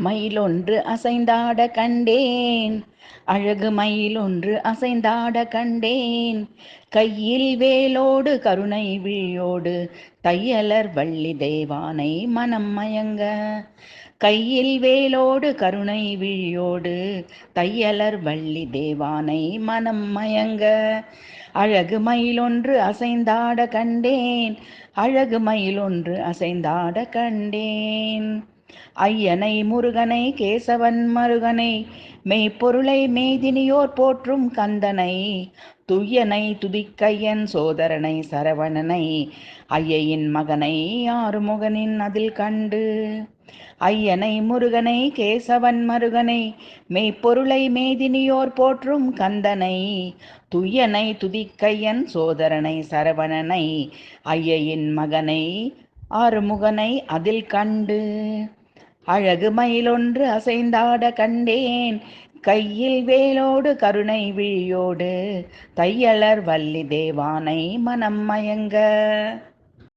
மயிலொன்று அசைந்தாட கண்டேன், அழகு மயிலொன்று அசைந்தாட கண்டேன். கையில் வேலோடு கருணை விழியோடு தையலர் வள்ளி தெய்வானை மனம் மயங்க. கையில் வேலோடு கருணை விழியோடு தையலர் வள்ளி தேவானை மனம் மயங்க. அழகு மயிலொன்று அசைந்தாட கண்டேன், அழகு மயிலொன்று அசைந்தாட கண்டேன். ஐயனை முருகனை கேசவன் மருகனை மெய்ப்பொருளை மேதினியோர் போற்றும் கந்தனை துய்யனை துதிக்கையன் சோதரனை சரவணனை ஐயையின் மகனை ஆறுமுகனின் அதில் கண்டு. ஐயனை முருகனை கேசவன் மருகனை மெய்ப்பொருளை மேதினியோர் போற்றும் கந்தனை துய்யனை துதிக்கையன் சோதரனை சரவணனை ஐயையின் மகனை ஆறுமுகனை அதில் கண்டு. அழகு மயிலொன்று அசைந்தாட கண்டேன், கையில் வேலோடு கருணை விழியோடு தையலர் வள்ளி தேவானை மனம் மயங்க.